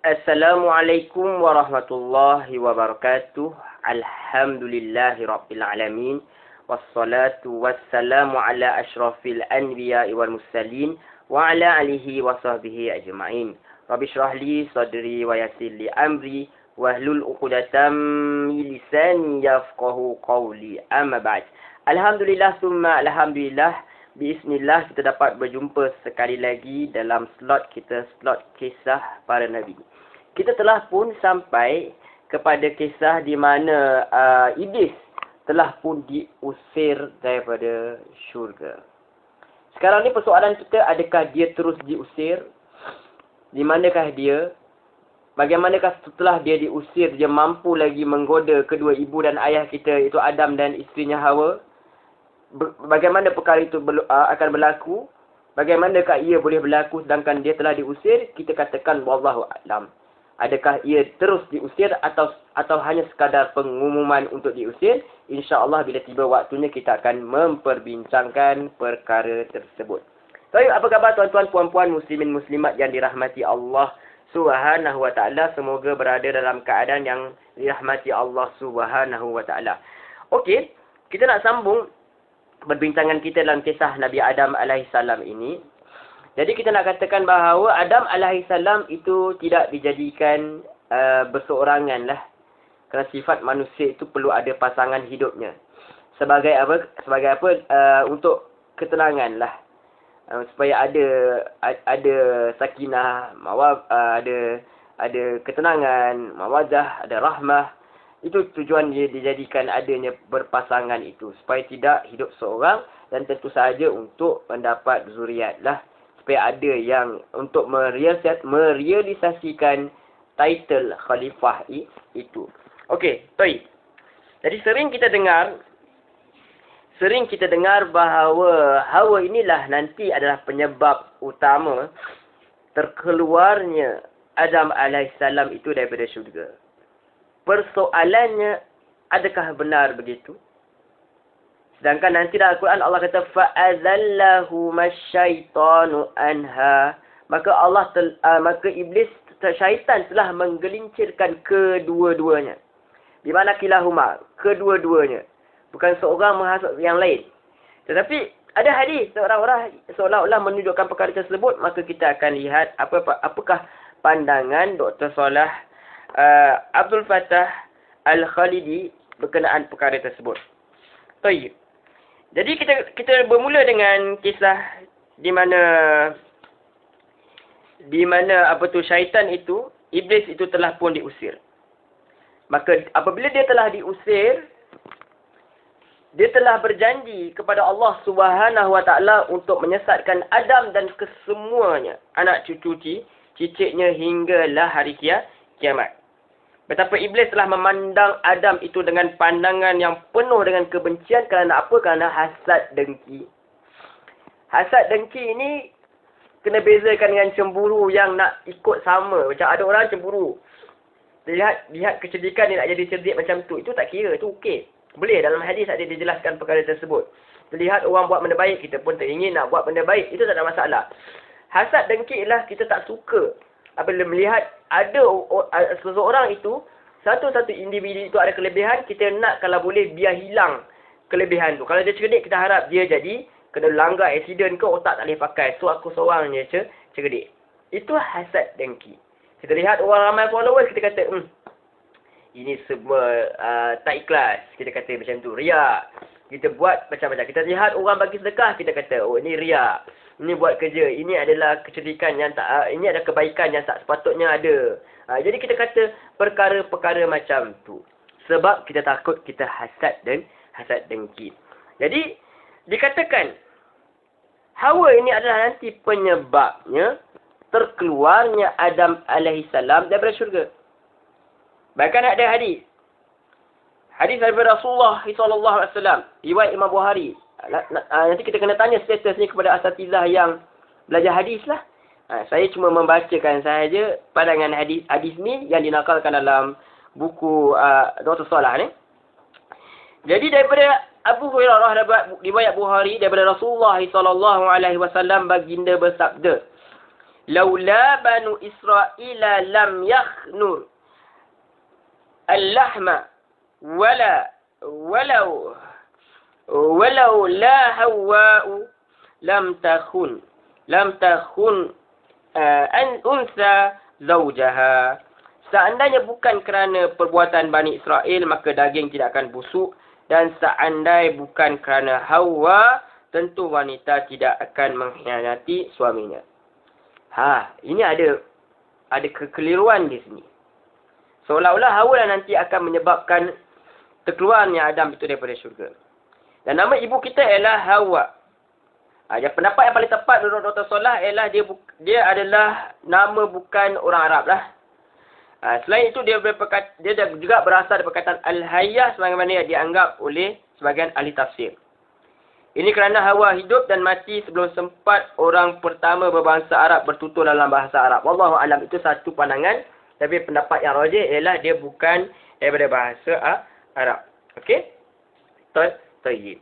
Assalamualaikum warahmatullahi wabarakatuh. Alhamdulillahi rabbil alamin. Wassalatu wassalamu ala ashrafil anbiya'i wal mursalin wa ala alihi wa sahbihi ajma'in. Rabbi shrah li sadri wa yassir li amri wahlul 'uqdatam min lisani yafqahu qawli. Amma ba'd. Alhamdulillah summa alhamdulillah. Bismillah, kita dapat berjumpa sekali lagi dalam slot kisah para Nabi. Kita telah pun sampai kepada kisah di mana Iblis telah pun diusir daripada syurga. Sekarang ni persoalan kita, adakah dia terus diusir? Di manakah dia? Bagaimanakah setelah dia diusir, dia mampu lagi menggoda kedua ibu dan ayah kita, iaitu Adam dan isterinya Hawa? Bagaimana perkara itu akan berlaku? Bagaimanakah ia boleh berlaku sedangkan dia telah diusir? Kita katakan wallahu a'lam. Adakah ia terus diusir atau hanya sekadar pengumuman untuk diusir? InsyaAllah bila tiba waktunya kita akan memperbincangkan perkara tersebut. Baik, apa khabar tuan-tuan, puan-puan, muslimin, muslimat yang dirahmati Allah Subhanahu wa ta'ala? Semoga berada dalam keadaan yang dirahmati Allah Subhanahu wa ta'ala. Okey, kita nak sambung perbincangan kita dalam kisah Nabi Adam alaihissalam ini. Jadi kita nak katakan bahawa Adam alaihissalam itu tidak dijadikan berseorangan lah. Kerana sifat manusia itu perlu ada pasangan hidupnya. Sebagai apa? Untuk ketenangan lah. Supaya ada sakinah, ada ketenangan, mawadah, ada rahmah. Itu tujuan dia dijadikan adanya berpasangan itu. Supaya tidak hidup seorang dan tentu saja untuk mendapat zuriat lah. Supaya ada yang untuk merealisasikan title khalifah itu. Okey, baik. Jadi sering kita dengar bahawa Hawa inilah nanti adalah penyebab utama terkeluarnya Adam alaihissalam itu daripada syurga. Persoalannya, adakah benar begitu? Sedangkan nanti dalam Al-Quran Allah kata fa'azallahu masyaitanu anha. Maka iblis, syaitan telah menggelincirkan kedua-duanya. Di mana kilahuma, kedua-duanya. Bukan seorang menghasut yang lain. Tetapi ada hadis orang-orang seolah-olah menunjukkan perkara tersebut, maka kita akan lihat apakah pandangan Dr. Salah Abdul Fattah Al-Khalidi berkenaan perkara tersebut. Baik. Jadi kita bermula dengan kisah di mana syaitan itu, iblis itu telah pun diusir. Maka apabila dia telah diusir, dia telah berjanji kepada Allah Subhanahu wa ta'ala untuk menyesatkan Adam dan kesemuanya, anak cucu cicitnya hinggalah hari kiamat. Betapa iblis telah memandang Adam itu dengan pandangan yang penuh dengan kebencian. Kerana apa? Kerana hasad dengki. Hasad dengki ini kena bezakan dengan cemburu yang nak ikut sama. Macam ada orang cemburu. Lihat kecerdikan dia nak jadi cerdik macam tu. Itu tak kira. Itu okey. Boleh. Dalam hadis ada dijelaskan perkara tersebut. Lihat orang buat benda baik, kita pun teringin nak buat benda baik. Itu tak ada masalah. Hasad dengki ialah kita tak suka apabila melihat ada seseorang itu, satu-satu individu itu ada kelebihan, kita nak kalau boleh biar hilang kelebihan tu. Kalau dia cerdik, kita harap dia jadi kena langgar accident ke otak tak boleh pakai. So aku seorang je cerdik. Itu hasad dengki. Kita lihat orang ramai followers, kita kata ini semua tak ikhlas. Kita kata macam tu, riak. Kita buat macam-macam. Kita lihat orang bagi sedekah, kita kata ini riak. Ini buat kerja. Ini adalah kecerdikan yang tak, ini adalah kebaikan yang tak sepatutnya ada. Jadi kita kata perkara-perkara macam tu. Sebab kita takut kita hasad dengki. Jadi dikatakan Hawa ini adalah nanti penyebabnya terkeluarnya Adam alaihissalam daripada syurga. Bahkan ada hadis daripada Rasulullah SAW, riwayat Imam Bukhari. Nanti kita kena tanya status ni kepada asatizah yang belajar hadis lah. Saya cuma membacakan sahaja pandangan hadis ni yang dinakalkan dalam buku Dr. Salah ni. Jadi daripada Abu Hurairah riwayat Bukhari daripada Rasulullah SAW baginda bersabda, laula banu Israila lam yakhnur al-lahma walau la Hawwa lam takhun an unsa zawjaha. Seandainya bukan kerana perbuatan Bani Israel, maka daging tidak akan busuk. Dan seandainya bukan kerana Hawa, tentu wanita tidak akan mengkhianati suaminya. Ini ada kekeliruan di sini. Seolah-olah Hawa lah nanti akan menyebabkan terkeluarnya Adam itu daripada syurga. Dan nama ibu kita ialah Hawa. Pendapat yang paling tepat menurut Dr. Solah ialah dia adalah nama bukan orang Arab lah. Selain itu dia juga berasal dari perkataan Al-Hayyah sebagaimana yang dianggap oleh sebagian ahli tafsir. Ini kerana Hawa hidup dan mati sebelum sempat orang pertama berbangsa Arab bertutur dalam bahasa Arab. Wallahu alam, itu satu pandangan. Tapi pendapat yang rajih ialah dia bukan daripada bahasa Arab. Okey? Tayyib.